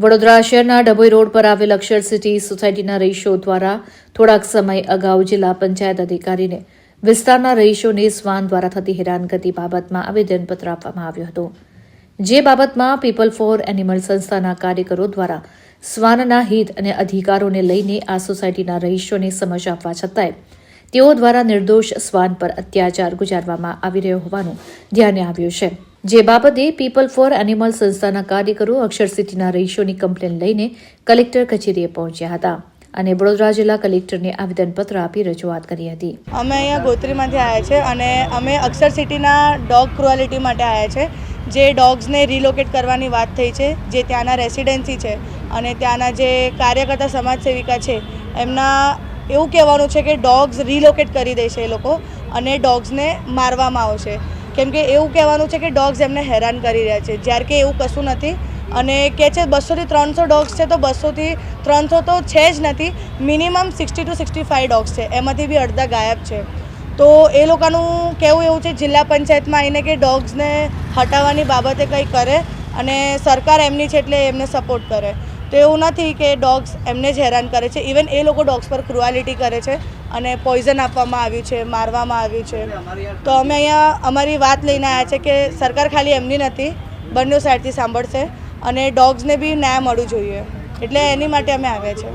વડોદરા શહેરના ડભોઈ રોડ પર આવેલ અક્ષર સિટી સોસાયટીના રહીશો દ્વારા થોડાક સમય અગાઉ જિલ્લા પંચાયત અધિકારીને વિસ્તારના રહીશોને શ્વાન દ્વારા થતી હેરાનગતિ બાબતમાં આવેદનપત્ર આપવામાં આવ્યું હતું, જે બાબતમાં પીપલ ફોર એનિમલ સંસ્થાના કાર્યકરો દ્વારા શ્વાનના હિત અને અધિકારોને લઈને આ સોસાયટીના રહીશોને સમજ આપવા છતાંય તેઓ દ્વારા નિર્દોષ શ્વાન પર અત્યાચાર ગુજારવામાં આવી રહ્યો હોવાનું ધ્યાને આવ્યું છે, જે બાબતે પીપલ ફોર એનિમલ સંસ્થાના કાર્યકરો અક્ષર સિટીના રહીશોની કમ્પ્લેન લઈને કલેક્ટર કચેરીએ પહોંચ્યા હતા અને વડોદરા જિલ્લા કલેક્ટરને આવેદનપત્ર આપી રજૂઆત કરી હતી. અમે અહીંયા ગોત્રીમાંથી આવ્યા છે અને અમે અક્ષર સિટીના ડોગ ક્રુઆલિટી માટે આવ્યા છે. જે ડોગ્સને રિલોકેટ કરવાની વાત થઈ છે, જે ત્યાંના રેસિડેન્સી છે અને ત્યાંના જે કાર્યકર્તા સમાજસેવિકા છે એમના એવું કહેવાનું છે કે ડોગ્સ રિલોકેટ કરી દે છે એ લોકો અને ડોગ્સને મારવામાં આવશે, કેમ કે એવું કહેવાનું છે કે ડોગ્સ એમને હેરાન કરી રહ્યા છે, જ્યારે કે એવું કશું નથી. અને કહે છે 200 થી 300 ડોગ્સ છે, તો 200 થી 300 તો છે જ નથી, મિનિમમ 60 to 65 ડોગ્સ છે, એમાંથી બી અડધા ગાયબ છે. તો એ લોકોનું કહેવું એવું છે જિલ્લા પંચાયતમાં આવીને કે ડોગ્સને હટાવવાની બાબતે કંઈ કરે અને સરકાર એમની છે એટલે એમને સપોર્ટ કરે. તો એવું નથી કે ડોગ્સ એમને જ હેરાન કરે છે, ઇવન એ લોકો ડોગ્સ પર ક્રુઆલિટી કરે છે અને પોઈઝન આપવામાં આવ્યું છે, મારવામાં આવ્યું છે. તો અમે અહીંયા અમારી વાત લઈને આવ્યા છે કે સરકાર ખાલી એમની નથી, બંને સાઈડથી સાંભળશે અને ડોગ્સને બી ન્યાય મળવું જોઈએ, એટલે એની માટે અમે આવ્યા છે.